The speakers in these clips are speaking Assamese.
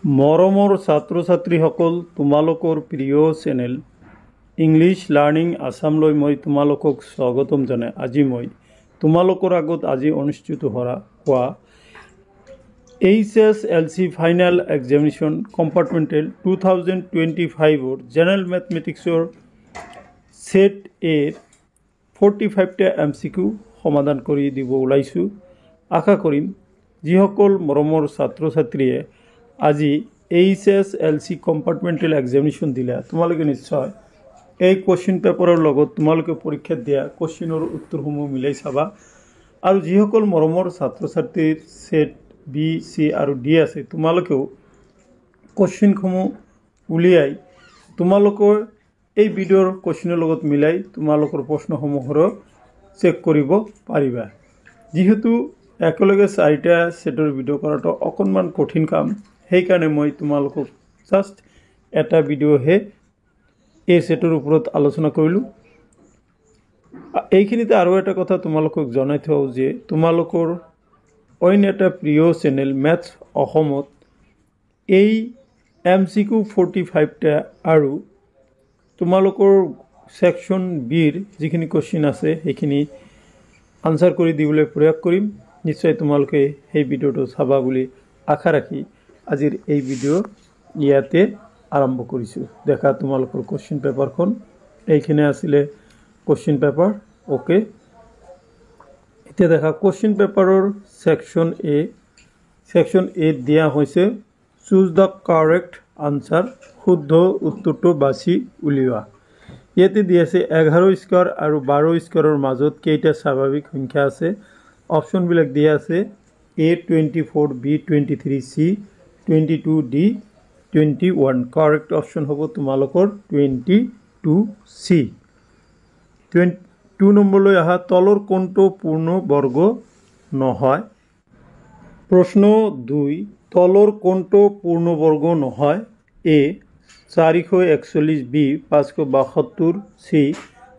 মৰমৰ ছাত্ৰ ছাত্ৰীসকল, তোমালোকৰ প্ৰিয় চেনেল ইংলিছ লাৰ্ণিং আছামলৈ মই তোমালোকক স্বাগতম জনাই আজি মই তোমালোকৰ আগত অনুষ্ঠিত হোৱা HSLC final examination compartmental 2025 general মেথমেটিক্সৰ সেট এৰ 45টা MCQ সমাধান কৰি দিব ওলাইছোঁ। আশা কৰিম যিসকল মৰমৰ ছাত্ৰ ছাত্ৰীয়ে আজি HSLC কম্পাৰ্টমেণ্টেল এক্সামিনেশ্যন দিলা তোমালোকে নিশ্চয় এই কোশ্চিন পেপাৰৰ লগত তোমালোকে পৰীক্ষা দিয়া কোশ্চিনৰ উত্তৰসমূহ মিলাই চাবা। আৰু যিসকল মৰমৰ ছাত্ৰ ছাত্ৰীৰ সেট B, C আৰু D আছে তোমালোকেও কোশ্চিনসমূহ উলিয়াই তোমালোকৰ এই ভিডিঅ'ৰ কোশ্চিনৰ লগত মিলাই তোমালোকৰ প্ৰশ্নসমূহৰ চেক কৰিব পাৰিবা। যেহেতু একেলগে 4টা সেটৰ ভিডিঅ' কৰাটো অকণমান কঠিন কাম, সেইকাৰণে মই তোমালোকক জাষ্ট এটা ভিডিঅ'হে এই সেটৰ ওপৰত আলোচনা কৰিলোঁ। এইখিনিতে আৰু এটা কথা তোমালোকক জনাই থওঁ যে তোমালোকৰ অন্য এটা প্ৰিয় চেনেল মেথছ অসমত এই MCQ 45টা আৰু তোমালোকৰ সেকশন বিৰ যিখিনি কোশ্চিন আছে সেইখিনি আনসাৰ কৰি দিবলৈ প্ৰয়াস কৰিম। নিশ্চয় তোমালোকে সেই ভিডিঅ'টো চাবা বুলি আশা ৰাখি আজিৰ এই ভিডিঅ' ইয়াতে আৰম্ভ কৰিছোঁ। দেখা তোমালোকৰ কোশ্চিন পেপাৰখন এইখিনি আছিলে কোশ্চিন পেপাৰ। ওকে, এতিয়া দেখা কোশ্চিন পেপাৰৰ সেকশন এ দিয়া হৈছে চুজ দ্য কাৰেক্ট আনসাৰ, শুদ্ধ উত্তৰটো বাছি উলিওৱা। ইয়াতে দিয়া আছে 11 স্কোৱাৰ আৰু 12 স্কোৱাৰৰ মাজত কেইটা স্বাভাৱিক সংখ্যা আছে। অপশ্যনবিলাক দিয়া আছে A 24, B 23, C 22, D 21। Correct option হ'ব তোমালোকৰ 22C। 2 নম্বৰলৈ আহা, তলৰ কোনটো পূৰ্ণ বৰ্গ নহয়। প্ৰশ্ন 2, তলৰ কোনটো পূৰ্ণ বৰ্গ নহয়। A 441, B 572, C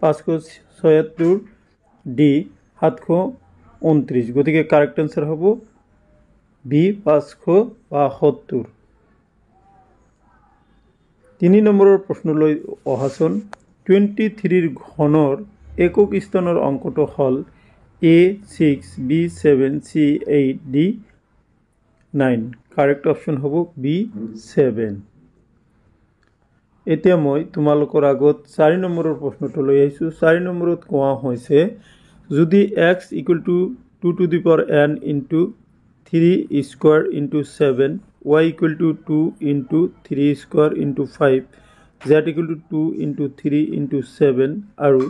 576, D 729। গতিকে কাৰেক্ট আনসাৰ হ'ব B 572। 3 নম্বৰৰ প্ৰশ্নলৈ অহাচোন। 23ৰ ঘনৰ একক স্থানৰ অংকটো হ'ল A 6, B 7, C 8, D 9। Correct option হ'ব B 7। এতিয়া মই তোমালোকৰ আগত 4 নম্বৰৰ প্ৰশ্নটো লৈ আহিছোঁ। 4 নম্বৰত কোৱা হৈছে যদি x equal to 2 to the power n into 3 square into 7, y equal to 2 into 3 square into 5, z equal to 2 into 3 into 7 আৰু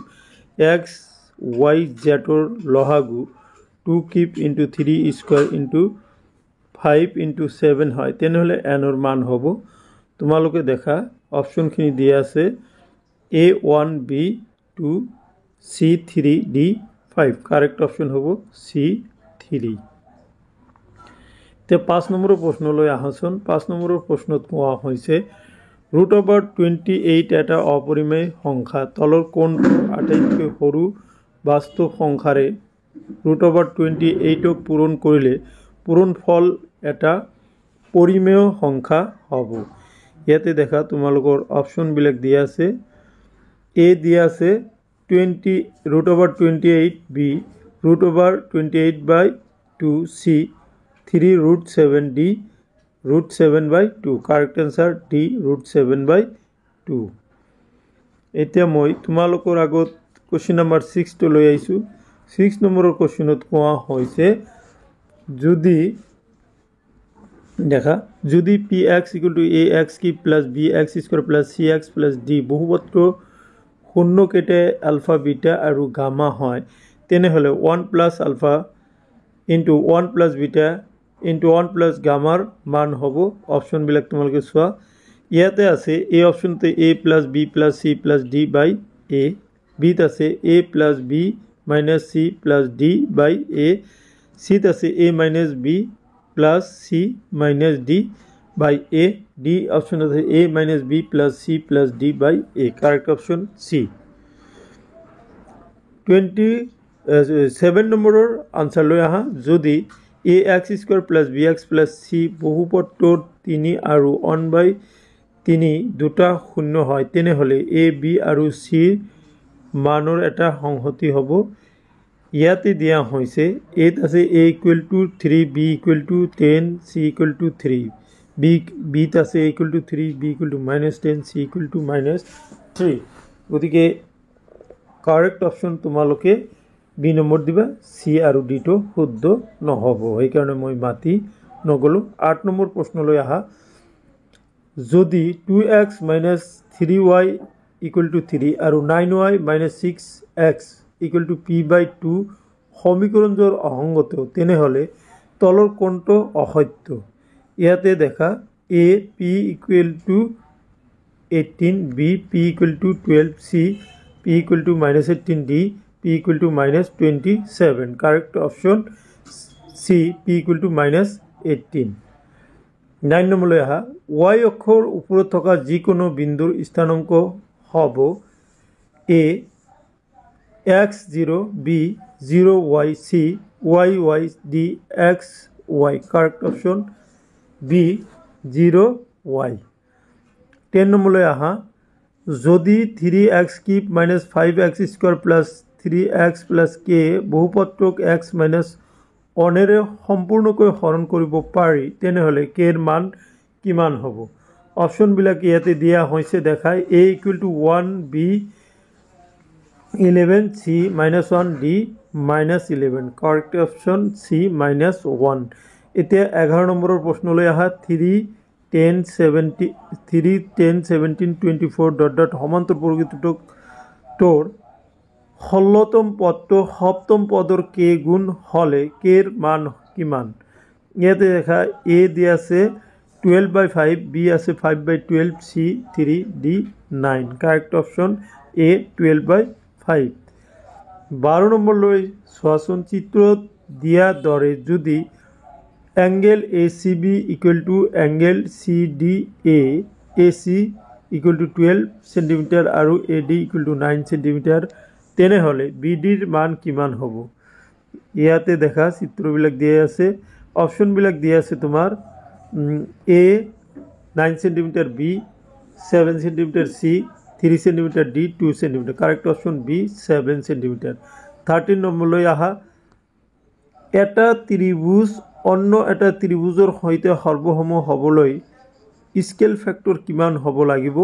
x y z ৰ লসাগু 2 cube into 3 square into 5 into 7 হয়, তেনেহলে n ৰ মান হ'ব। তোমালোকে দেখা অপশ্যনখিনি দিয়া আছে A1, B2, C3, D5। Correct option হ'ব C3। এতিয়া 5 নম্বৰৰ প্ৰশ্নলৈ আহাচোন। 5 নম্বৰৰ প্ৰশ্নত কোৱা হৈছে √28 এটা অপৰিমেয় সংখ্যা। তলৰ কোনটো আটাইতকৈ সৰু বাস্তৱ সংখ্যাৰে √28ক পূৰণ কৰিলে পূৰণফল এটা পৰিমেয় সংখ্যা হ'ব। ইয়াতে দেখা তোমালোকৰ অপশ্যনবিলাক দিয়া আছে। A দিয়া আছে √28, B √28/2, C 3√7, D √7/2। Correct answer D √7/2। এতিয়া মই তোমালোকৰ আগত কোশ্চিন নম্বৰ 6টো লৈ আহিছোঁ। 6 নম্বৰৰ কোশ্চিনত কোৱা হৈছে যদি px equal to ax cube plus bx square plus cx plus d বহুপত্ৰ শূন্য কেটে আলফা বিটা আৰু গামা হয়, তেনেহলে 1 plus alpha into 1 plus beta into 1 plus গামাৰ মান হ'ব। অপশ্যনবিলাক তোমালোকে চোৱা। ইয়াতে আছে এই অপশ্যনতে a plus b plus c plus d by a, বিত আছে a plus b minus c plus d by a, চিত আছে a minus b plus c minus d by a, d option আছে a minus b plus c plus d by a। Correct option C। 27 নম্বৰৰ আনসাৰ লৈ আহা। যদি ax² + bx + c বহুপদটোৰ 3 আৰু 1/3 দুটা শূন্য হয় তেনেহলে a b আৰু c মানৰ এটা সংহতি হ'ব। ইয়াতে দিয়া হৈছে a আছে a = 3 b = 10 c = 3 b আছে a = 3 b = -10 c = -3 গতিকে কারেক্ট অপশন তোমালোকে বি নম্বৰ দিবা সি আৰু ডি টো শুদ্ধ নহব এই কাৰণে মই মাতি নগলো। 8 নম্বৰ প্ৰশ্নলৈ আহা যদি 2x - 3y = 3 আৰু 9y - 6x = p/2 সমীকৰণটোৰ অসংগত তেনেহলে তলৰ কোনটো অসত্য। ইয়াতে দেখা a p = 18 b p = 12 c p = -18 d p = -27 correct option C p = -18। 9 নম্বৰলৈ আহা y অক্ষৰ ওপৰত থকা যিকোনো বিন্দুৰ স্থানাংক হ'ব a x0 b 0y c y d xy correct option B 0y। 10 নম্বৰলৈ আহা যদি 3x³ - 5x² + 3x + k বহুপদটোক x - 1ৰে সম্পূৰ্ণকৈ হৰণ কৰিব পাৰি তেনেহলে k ৰ মান কিমান হ'ব। অপশনবিলাক ইয়াতে দিয়া হৈছে দেখাই a = 1 b 11 c -1 d -11 correct option c -1। এতিয়া 11 নম্বৰৰ প্ৰশ্নলৈ আহা 3 10 17 24 সমান্তৰ বৰ্গটোৰ 16তম পদটো 7তম পদৰ k গুণ হলে k ৰ মান কিমান। ইয়াতে দেখা a দিয়া আছে 12/5 b আছে 5/12 c 3 d 9 correct option a 12/5। 12 নম্বৰলৈ চোৱাচোন চিত্ৰত দিয়া দৰে যদি angle ACB = angle CDA AC = 12 centimetre আৰু AD = 9 সেন্টিমিটাৰ তেনেহলে BD ৰ মান কিমান হ'ব। ইয়াতে দেখা চিত্ৰবিলাক দিয়া আছে অপশনবিলাক দিয়া আছে তোমাৰ A 9 centimetre B 7 centimetre C 3 centimetre D 2 centimetre correct option B 7 centimetre. 13 নম্বৰলৈ আহা এটা ত্ৰিভুজ অন্য এটা ত্ৰিভুজৰ সৈতে সৰ্বসম হ'বলৈ স্কেল ফেক্টৰ কিমান হ'ব লাগিব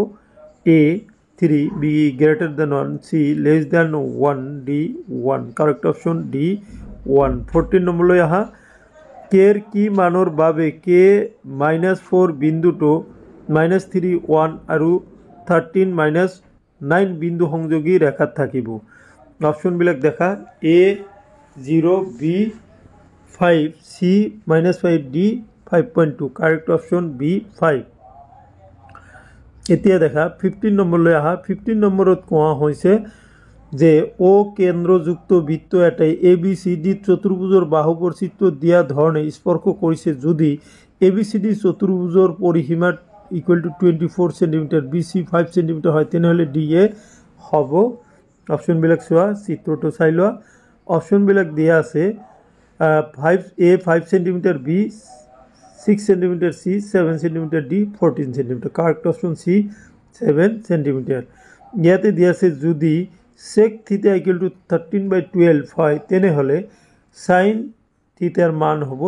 a 3 b > 1 c <1 d 1 correct option d 1। 14 নম্বৰলৈ আহা k ৰ কি মানৰ বাবে k - 4 বিন্দুটো -3 1 আৰু 13 - 9 বিন্দু সংযোগী ৰেখাত থাকিব। অপশনবিলাক দেখা a 0 b 5 c -5 d 5.2 correct option b 5। এতিয়া দেখা 15 নম্বৰলৈ আহা 15 নম্বৰত কোৱা হৈছে যে ও কেন্দ্ৰযুক্ত বৃত্ত এটাই ABCD চতুৰ্ভুজৰ বাহুবোৰ চিত্ৰত দিয়া ধৰণে স্পৰ্শ কৰিছে যদি ABCD চতুৰ্ভুজৰ পৰিসীমা = 24 সেন্টিমিটাৰ BC 5 সেন্টিমিটাৰ হয় তেনেহলে DA হ'ব। অপশনবিলাক চোৱা চিত্ৰটো চাই লোৱা অপশনবিলাক দিয়া আছে A 5 centimetre B 6 centimetre C 7 centimetre D 14 centimetre correct option C 7 centimetre. ইয়াতে দিয়া আছে যদি sec θ = 13/12 হয় তেনেহলে sin θ ৰ মান হ'ব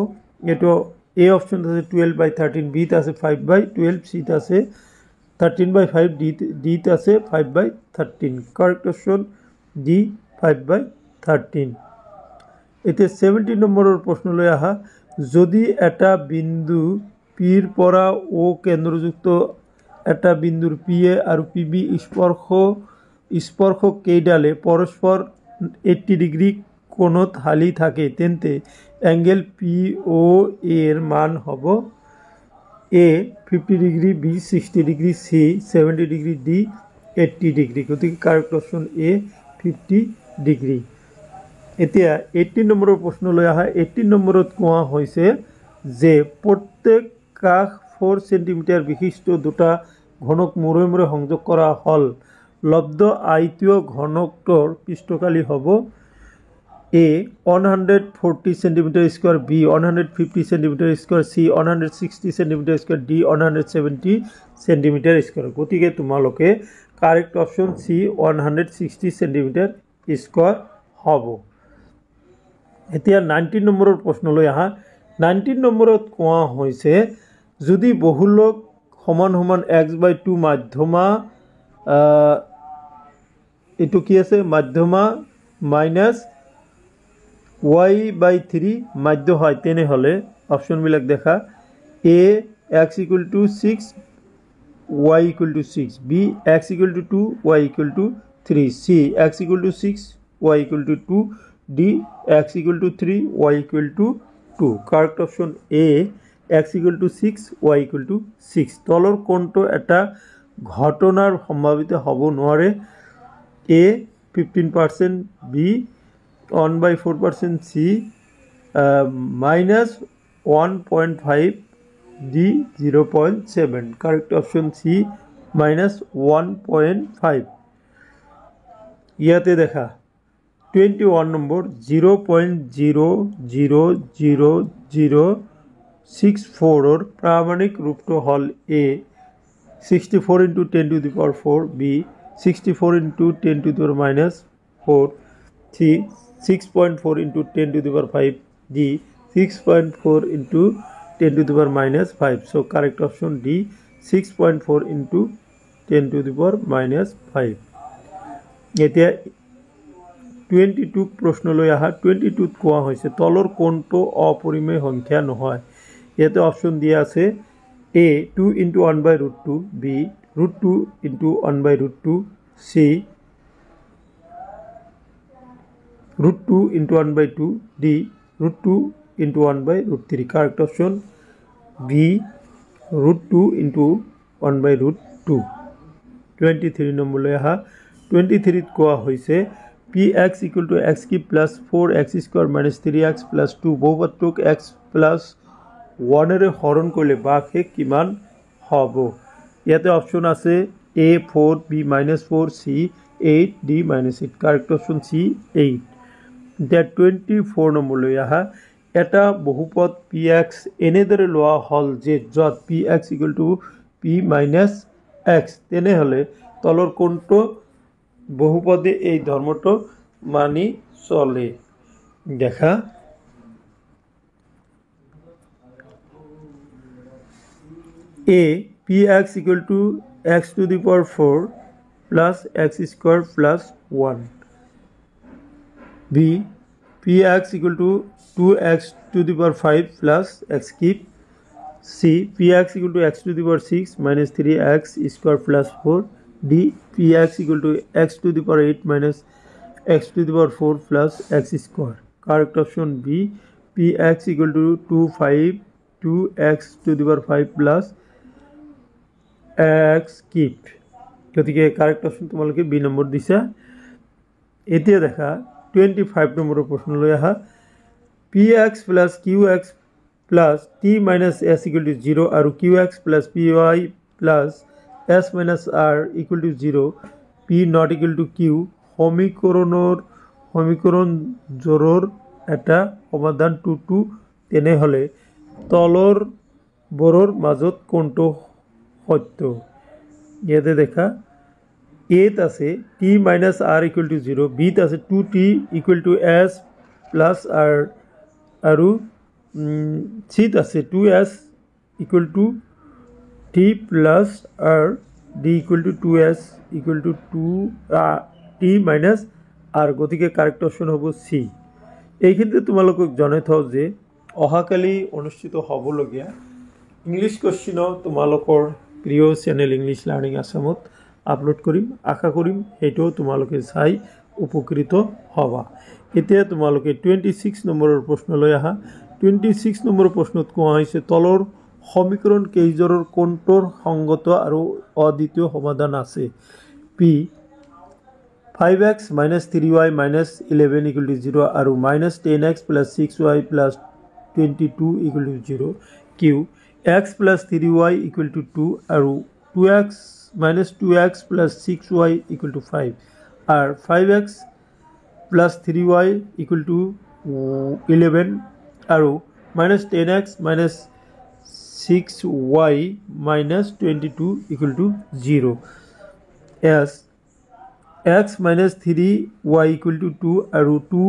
এটো A অপশন আছে 12/13 B আছে 5/12 C আছে 13/5 D আছে 5/13 কারেক্ট অপশন D 5/13। এতিয়া 17 নম্বৰৰ প্ৰশ্নলৈ আহা যদি এটা বিন্দু P ৰ পৰা O কেন্দ্ৰযুক্ত এটা বিন্দুৰ PA আৰু PB স্পৰ্শক কেইডালে পৰস্পৰ 80 ডিগ্ৰী কোণত হালি থাকে তেন্তে এংগেল POA ৰ মান হ'ব A 50 degree B 60 degree C 70 degree D 80 degree গতিকে কাৰেক্ট অপশন A 50 ডিগ্ৰী। এতিয়া 18 নম্বৰৰ প্ৰশ্নলৈ আহা 18 নম্বৰত কোৱা হৈছে যে প্ৰত্যেক কাষ 4 সেন্টিমিটাৰ বিশিষ্ট দুটা ঘনক মূৰে মূৰে সংযোগ কৰা হল লব্ধ আয়তীয় ঘনকটোৰ পৃষ্ঠকালি হ'ব A 140 centimeter square, B 150 centimeter square, C 160 centimeter square, D 170 centimeter square. গতিকে তোমালোকে কারেক্ট অপশন সি 160 centimeter square হ'ব। এতিয়া 19 নম্বৰৰ প্ৰশ্নলৈ আহা। 19 নম্বৰত কোৱা হৈছে যদি বহুলক সমান সমান x/2 মাধ্যমা এইটো কি আছে মাধ্যমা মাইনাছ y/3 মাধ্য হয় তেনেহলে অপশনবিলাক দেখা a x = 6 y = 6, b x = 2 y = 3, c x = 6 y = 2, d x = 3 y = 2। Correct option a x = 6 y = 6। তলৰ কোনটো এটা ঘটনাৰ সম্ভাৱিত হ'ব নোৱাৰে? a 15%, b 1/4%, c -1.5, d 0.7। Correct option c -1.5। ইয়াতে দেখা 21 নম্বর 0.00064 প্রামাণিক রূপটো হল a 64 × 10⁴, b 64 × 10⁻⁴, c 6.4 × 10⁵, d 6.4 × 10⁻⁵। So correct option D 6.4 × 10⁻⁵। এতিয়া 22 প্ৰশ্নলৈ আহা। 22 কোৱা হৈছে তলৰ কোনটো অপৰিমেয় সংখ্যা নহয়? ইয়াতে অপশন দিয়া আছে a 2 × 1/√2, b √2 × 1/√2, c √2 × 1/2, d √2 × 1/√3। Correct option b √2 × 1/√2। 23 নম্বৰলৈ আহা। 23 কোৱা হৈছে px = x³ + 4x² - 3x + 2 বহুপদটোক x + 1 হৰণ কৰিলে ভাগশেষ কিমান হ'ব? ইয়াতে অপশন আছে a 4, b -4, c 8, d -8। Correct option c 8। এতিয়া 24 নম্বৰলৈ আহা। এটা বহুপদ px এনেদৰে লোৱা হল যে যত px = p - x তেনেহলে তলৰ কোনটো বহুপদে এই ধৰ্মটো মানি চলে? দেখা a px = x⁴ plus x² plus 1, b px = 2x⁵ plus x³, c px = x⁴ minus 3x² plus 4, d px = x⁴ minus x⁴ plus x²। Correct option b px = 2x⁵ plus x³। গতিকে কারেক্ট অপশন তোমালোকে বি নম্বৰ দিছা। এতিয়া দেখা 25 নম্বৰৰ প্ৰশ্নলৈ আহা। px plus qx plus t minus s = 0 আৰু qx plus py plus s minus r = 0, p not equal to q সমীকৰণ জোৰৰ এটা সমাধান 2 তেনেহলে তলৰ বোৰৰ মাজত কোনটো সত্য? ইয়াতে দেখা a আছে t minus r = 0, b আছে 2t = s plus r আৰু c আছে 2s = t plus r, d = 2s = 2t minus r। গতিকে কারেক্ট অপশন হ'ব c। এইখিনিতে তোমালোকক জনাই থওঁ যে অহাকালি অনুষ্ঠিত হ'বলগীয়া ইংলিছ কুৱেশ্যনো তোমালোকৰ প্ৰিয় চেনেল ইংলিছ লাৰ্ণিং আসামত আপলোড কৰিম। আশা কৰিম সেইটোও তোমালোকে চাই উপকৃত হ'বা। এতিয়া তোমালোকে 26 নম্বৰৰ প্ৰশ্নলৈ আহা। 26 নম্বৰ প্ৰশ্নত কোৱা হৈছে তলৰ সমীকৰণ কেইজোৰৰ কোনটোৰ সংগত আৰু অদ্বিতীয় সমাধান আছে? p 5x - 3y - 11 = 0 আৰু -10x + 6y + 22 = 0, q x + 3y = 2 আৰু 2x + 6y = 5 আৰু 5x plus 3y equal to 11 আৰু minus 10x minus 6y minus 22 equal to 0 S x minus 3y equal to 2 আৰু 2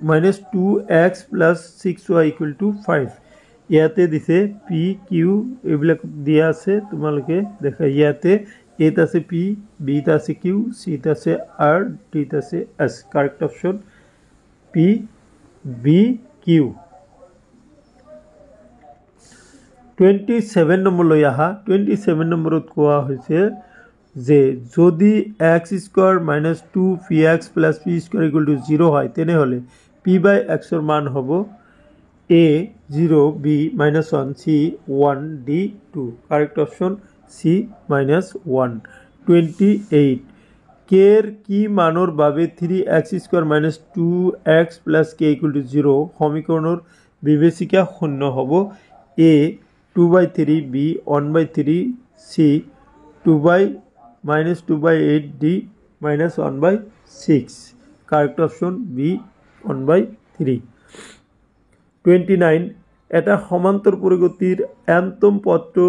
minus 2x plus 6y equal to 5 ইয়াতে দিছে p q এইবিলাক দিয়া আছে তোমালোকে দেখা ইয়াতে a ত আছে p b ত আছে q c ত আছে r d ত আছে s correct option p b q 27 number লৈ আহা 27 নম্বৰত কোৱা হৈছে যে যদি x square minus 2px plus p square equal to 0 হয় তেনেহলে p by x এর মান হবে a 0 b minus 1 c 1 d 2 correct option c minus 1 28 k এর কি মানৰ বাবে 3x square minus 2x plus k equal to 0 সমীকৰণৰ বিবেচিকা শূন্য হবে a 2/3 b 1/3 c 2 minus 2/8 d minus 1/6 correct option b 1/3 29 এটা সমান্তর পরিগতির nতম পদটো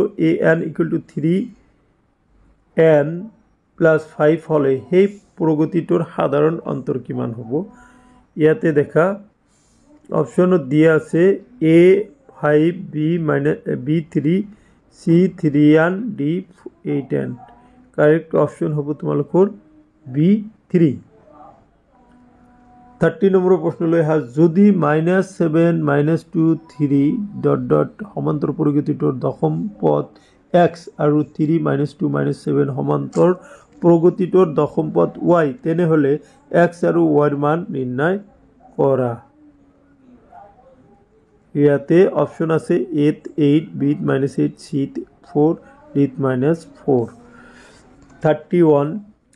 an equal to 3n plus 5 হলে সেই প্ৰগতিটোৰ সাধারণ অন্তর কিমান হ'ব ইয়াতে দেখা অপশনত দিয়া আছে a 5 b minus b3 c 3n d 8n correct option হবে তোমালোকৰ B3 30 নম্বৰ প্ৰশ্নলৈ হা যদি -7 -2 3 ডট ডট সমান্তৰ প্ৰগতিটোৰ দশম পদ x আৰু 3 -2 -7 সমান্তৰ প্ৰগতিটোৰ দশম পদ y তেনেহলে x আৰু y ৰ মান নিৰ্ণয় কৰা ইয়াতে অপশন আছে 8 b -8 c 4 d -4 31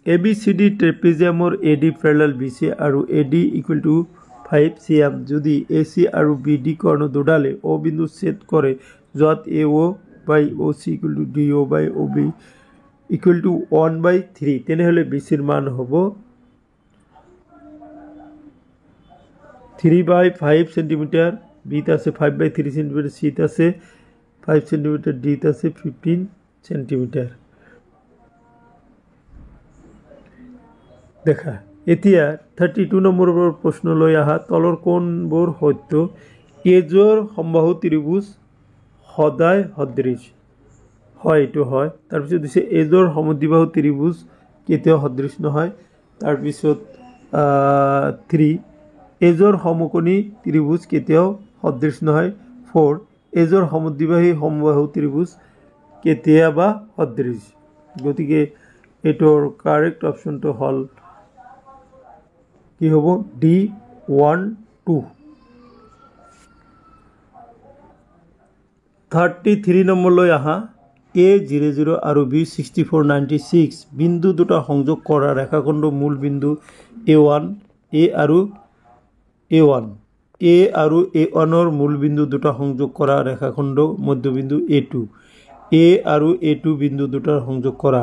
ABCD ট্ৰেপিজিয়ামৰ AD প্যাৰালাল BC আৰু AD equal to 5 cm যদি AC আৰু BD কৰ্ণ দুডালে O বিন্দু ছেদ কৰে যত AO by OC equal to DO by OB equal to 1/3 তেনেহলে BC ৰ মান হ'ব 3/5 cm B ত আছে 5/3 cm C ত আছে 5 cm D ত আছে 15 cm দেখা এতিয়া 32 নম্বৰৰ প্ৰশ্ন লৈ আহা তলৰ কোণবোৰ সত্য এজৰ সমবাহু ত্ৰিভুজ সদায় সদৃশ হয় এটো হয় তাৰ পিছত দিছে এজৰ সমদ্বিবাহু ত্ৰিভুজ কেতিয়াও সদৃশ নহয় তাৰ পিছত 3 এজৰ সমকোণী ত্ৰিভুজ কেতিয়াও সদৃশ নহয় 4 এজৰ সমবাহু ত্ৰিভুজ কেতিয়াবা সদৃশ গতিকে এটোৰ কাৰেক্ট অপশনটো হল কি হবো D1 2 33 নম্বৰ লৈ আহা A 00 আৰু B 64 96 বিন্দু দুটা সংযোগ কৰা ৰেখাখণ্ড মূল বিন্দু A1 A আৰু A1 A আৰু A1 ৰ মূল বিন্দু দুটা সংযোগ কৰা ৰেখাখণ্ড মধ্যবিন্দু A2 A আৰু A2 বিন্দু দুটা সংযোগ কৰা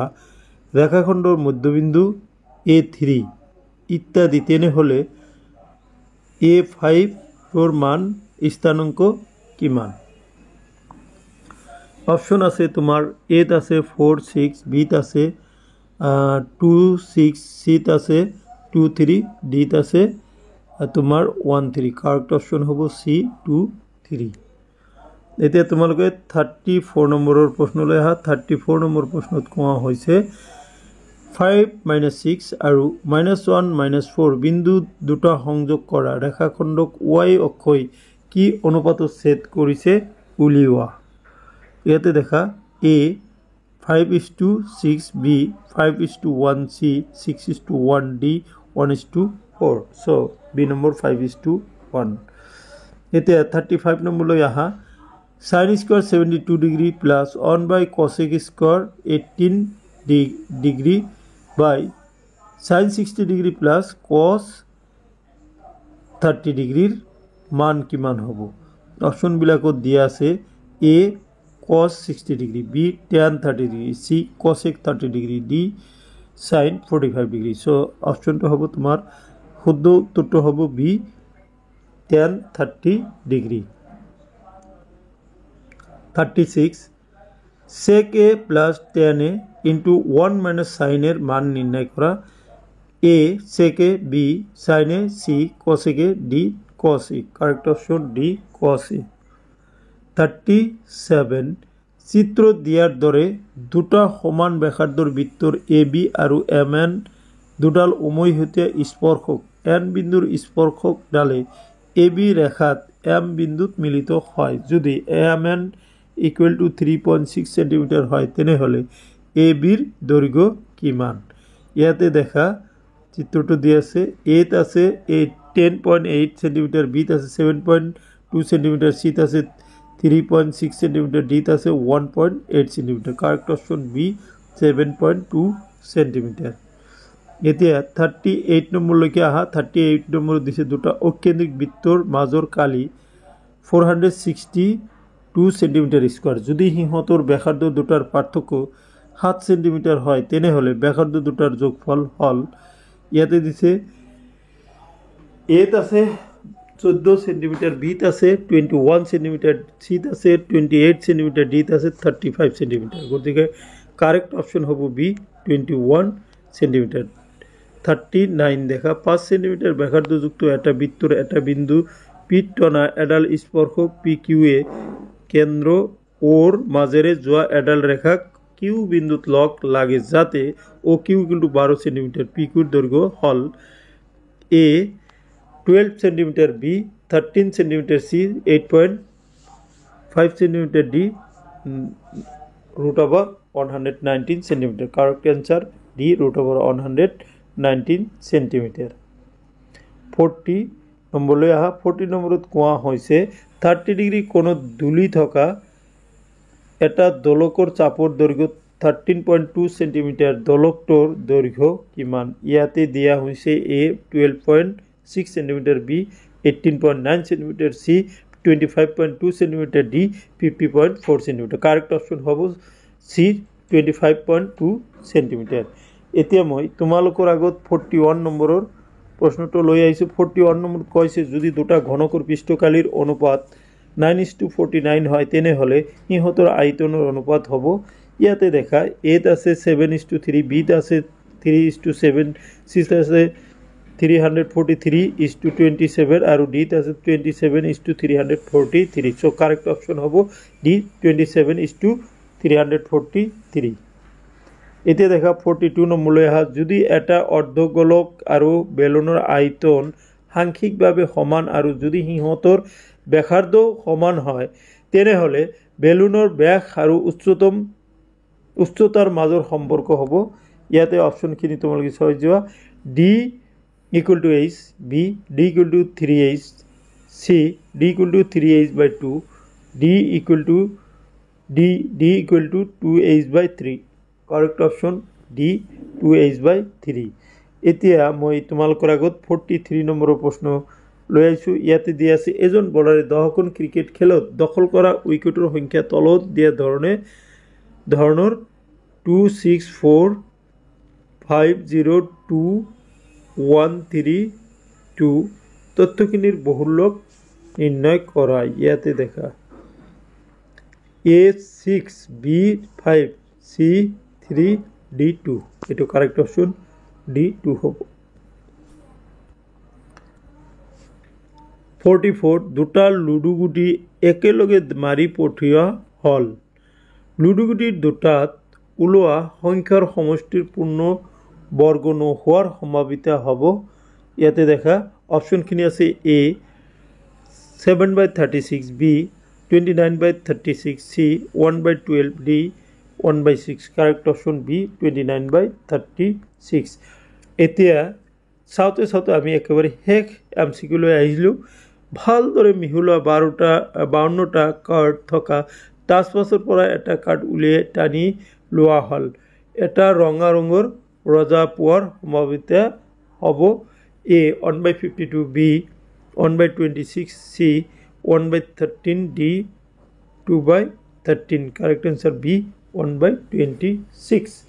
ৰেখাখণ্ডৰ মধ্যবিন্দু A3 ইত্যাদি তেনেহলে A5 ৰ মান স্থানাঙ্ক কিমান অপশন আছে তোমাৰ A ত আছে 4 6 B ত আছে 2 6 C ত আছে 2 3 D ত আছে তোমাৰ 1 3 কাৰেক্ট অপশন হ'ব C 2 3 এতিয়া তোমালোকে 34 নম্বৰৰ প্ৰশ্নলৈ আহা 34 নম্বৰ প্ৰশ্নত কোৱা হৈছে 5 - 6 আৰু -1 - 4 বিন্দু দুটা সংযোগ কৰা ৰেখাখণ্ডক y অক্ষই কি অনুপাতত ছেদ কৰিছে উলিওৱা ইয়াতে দেখা A 5:6 B 5:1 C 6:1 D 1:4 so B number 5:1 এতিয়া 35 নম্বৰলৈ আহা sin square 72 degree plus 1/cosec square 18 degree by sin 60 degree plus cos 30 degree মান কিমান হ'ব অপশন বিলাকত দিয়া আছে A cos 60 degree B tan 30 degree C cosec 30 degree D sin 45 degree so অপশনটো হ'ব তোমাৰ শুদ্ধ উত্তরটা হবে B tan 30 degree 36 sec a plus tan a into 1 minus sin এর মান নির্ণয় করা a sec a b sin a c cosec a d cos a correct option d cos a 37 চিত্র দিয়ার দরে দুটা সমান ব্যাসার্ধর বৃত্তর এ বি আৰু এম এন দুডাল উমৈ হইতে স্পর্শক এন বিন্দুর স্পর্শক ডালে এ বি রেখাত এম বিন্দুত মিলিত হয় যদি M N equal to 3.6 centimetre হয় তেনেহলে এ বির দৈর্ঘ্য কিমান ইয়াতে দেখা চিত্রটো দিয়ে আছে এত আছে 10.8 সেন্টিমিটার বিত আছে 7.2 সেন্টিমিটার সিত আছে 3.6 সেন্টিমিটার ডিত আছে 1.8 centimetre correct option B 7.2 centimetre এতিয়া 38 নম্বরলৈকে আহা 38 নম্বৰ দিছে দুটা অকেন্দ্ৰিক বৃত্তৰ মাজৰ কালি 462 সেন্টিমিটাৰ স্কয়াৰ যদি হিহঁতৰ ব্যাসাৰ্ধ দুটাৰ পাৰ্থক্য 7 সেন্টিমিটাৰ হয় তেনেহলে ব্যাসাৰ্ধ দুটাৰ যোগফল হল ইয়াতে দিছে এত আছে 14 সেন্টিমিটার বিত আছে 21 সেন্টিমিটার সিত আছে 28 সেন্টিমিটার ডিত আছে 35 সেন্টিমিটার গতিকে কারেক্ট অপশন হবে বি 21 সেন্টিমিটার 39 দেখা 5 সেন্টিমিটার ব্যাসার্ধযুক্ত একটা বৃত্তর একটা বিন্দু পিত টনা এডাল স্পর্শক পি কিউ এ কেন্দ্র ওর মাঝেরে যোৱা এডাল রেখা কিউ বিন্দুত লগ লাগে যাতে ও কিউ কিন্তু 12 সেন্টিমিটার পি কিউর দৈর্ঘ্য হল এ 12 সেন্টিমিটার বি 13 সেন্টিমিটার সি 8.5 centimetre D root over 119 centimetre correct answer D root over 119 centimetre 40 নম্বৰলৈ আহা 40 নম্বৰত কোৱা হৈছে 30 ডিগ্ৰী কোণত দুলি থকা এটা দোলকৰ চাপৰ দৈৰ্ঘ্য 13.2 সেন্টিমিটাৰ দোলকটোৰ দৈৰ্ঘ্য কিমান ইয়াতে দিয়া হৈছে এ 12.6 সেন্টিমিটার বি 18.9 সেন্টিমিটার সি 25.2 centimetre D 50.4 centimetre correct option হ'ব সি 25.2 সেন্টিমিটার এতিয়া মই তোমালোকৰ আগত 41 নম্বৰৰ প্ৰশ্নটো লৈ আহিছো 41 নম্বৰত কৈছে যদি দুটা ঘনকৰ পৃষ্ঠকালিৰ অনুপাত 9:49 হয় তেনেহলে ইহঁতৰ আয়তনৰ অনুপাত হ'ব ইয়াতে দেখা এত আছে 7:3 বিত আছে 3:7 সিত আছে 343:27 আৰু ডিত আছে 27:343 সো কাৰেক্ট অপশন হ'ব ডি 27:343 এতিয়া দেখা 42 নম্বৰলৈ আহা যদি এটা অৰ্ধগোলক আৰু বেলুনৰ আয়তন সাংখ্যিকভাৱে সমান আৰু যদি সিহঁতৰ ব্যাসাৰ্ধ সমান হয় তেনেহলে বেলুনৰ ব্যাস আৰু উচ্চতাৰ মাজৰ সম্পৰ্ক হ'ব ইয়াতে অপশনখিনি তোমালোকে চাই যোৱা D equal to h b d equal to 3h c d equal to 3h/2 d equal to 2h/3 correct option d 2h/3 এতিয়া মই তোমালোকৰ আগত 43 নম্বৰৰ প্ৰশ্ন লৈ আইছো ইয়াতে দিয়া আছে এজন বলাৰে 10খন ক্ৰিকেট খেলত দখল কৰা উইকেটৰ সংখ্যা তলত দিয়া ধৰণৰ 264502132 তথ্যখিনিৰ বহুলক নিৰ্ণয় কৰা ইয়াতে দেখা A6 B5 C3 D2 এটো কাৰেক্ট অপশন D2 হ'ব 44 দুটা লুডু গুটি একেলগে মাৰি পঠিওৱা হল লুডু গুটিৰ দুটাত ওলোৱা সংখ্যাৰ সমষ্টিৰ পূৰ্ণ বৰ্গ নোহোৱাৰ সম্ভাৱিতা হ'ব ইয়াতে দেখা অপশনখিনি আছে A 7/36 B 29/36 C 1/12 D 1/6 correct option B 29/36 এতিয়া চাওতে আমি একেবাৰে শেষ এমসিকিউ লৈ আহিলো ভালদৰে মিহুলা 52টা কাৰ্ড থকা তাছপাছৰ পৰা এটা কাৰ্ড উলিয়াই টানি লোৱা হল এটা ৰঙা ৰঙৰ ৰজা পোৱাৰ সম্ভাৱিতা হ'ব A 1/52 B 1/26 C 1/13 D 2/13 correct answer B 1/26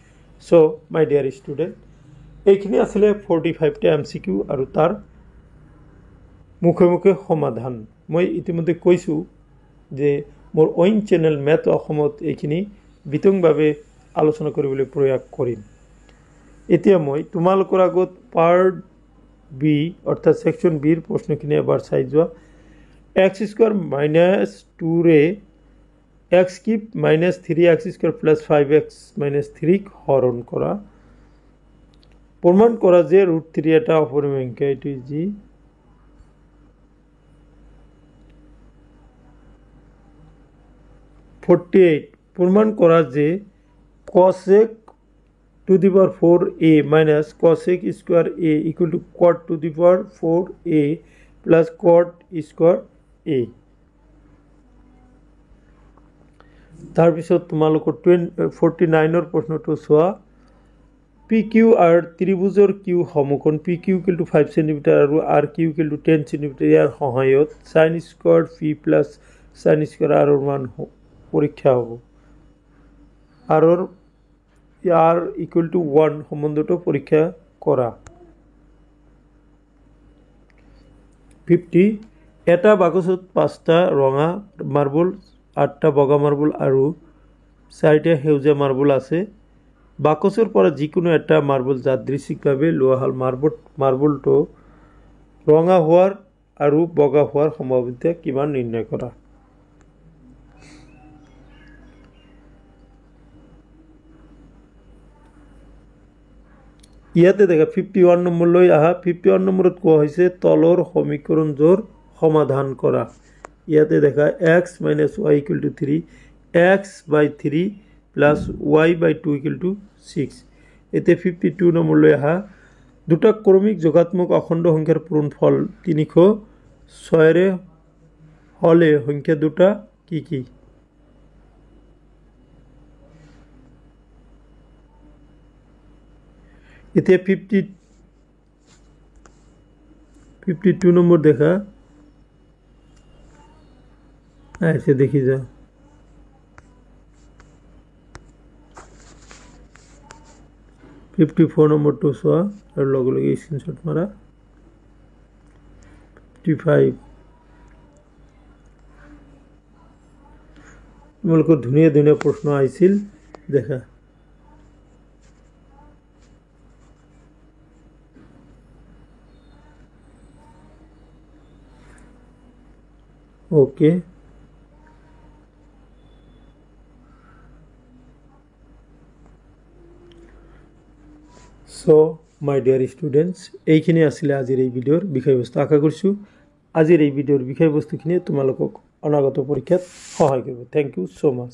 so my dear student এইখিনি আছিলে 45টা MCQ আৰু তাৰ মুখে মুখে সমাধান। মই ইতিমধ্যে কৈছোঁ যে মোৰ অইন চেনেল মেথ অসমত এইখিনি বিতংভাৱে আলোচনা কৰিবলৈ প্ৰয়াস কৰিম। এতিয়া মই তোমালোকৰ আগত পাৰ্ট বি অৰ্থাৎ সেকশন বিৰ প্ৰশ্নখিনি এবাৰ চাই যোৱা। x² - 2ৰে x³ - 3x² + 5x - 3 হৰণ কৰা। প্ৰমাণ কৰা যে √3 এটা অপরিমেয় সংখ্যা। এইটো যি 48 প্রমাণ করা যে cosec to the power 4a minus cosec square a equal to cot to the power 4a plus cot square a। তাৰপিছত তোমালোকৰ 49 প্ৰশ্নটো চোৱা। PQ আৰ ত্ৰিভুজৰ Q সমকোণ PQ equal to 5 cm আৰু RQ equal to 10 cm ইয়াৰ সহায়ত sin squared phi plus sin squared r মান পৰীক্ষা হ'ব। r equal to 1 সম্বন্ধটো পৰীক্ষা কৰা। 50 এটা বাকচত 5টা ৰঙা মাৰ্বল 8টা বগা মাৰ্বল আৰু 4টা সেউজীয়া মাৰ্বল আছে। বাকচৰ পৰা যিকোনো এটা মাৰ্বল যাদৃচ্ছিকভাৱে লোৱা হ'ল। মাৰ্বলটো ৰঙা হোৱাৰ আৰু বগা হোৱাৰ সম্ভাৱনা কিমান নিৰ্ণয় কৰা। ইয়াতে দেখা 51 নম্বৰলৈ আহা। 51 নম্বৰত কোৱা হৈছে তলৰ সমীকৰণটোৰ সমাধান কৰা। ইয়াতে দেখা x - y = 3 x/3 plus y/2 = 6। এতে 52 নম্বৰলৈ আহা। দুটা ক্ৰমিক যোগাত্মক অখণ্ড সংখ্যাৰ পূৰণফল 306 হলে সংখ্যা দুটা কি কি? এতিয়া 52 নম্বৰ দেখা। আচ্ছা দেখি যা। 54 নম্বৰটো চোৱা আৰু লগে লগে স্ক্ৰীনশ্বট মাৰা। 55 তোমালোকৰ ধুনীয়া ধুনীয়া প্ৰশ্ন আহিছিল দেখা। Okay so my dear students, এইখিনি আছিলে আজিৰ এই ভিডিঅ'ৰ বিষয়বস্তু। আশা কৰিছোঁ আজিৰ এই ভিডিঅ'ৰ বিষয়বস্তুখিনিয়ে তোমালোকক অনাগত পৰীক্ষাত সহায় কৰিব। থেংক ইউ সো মাচ।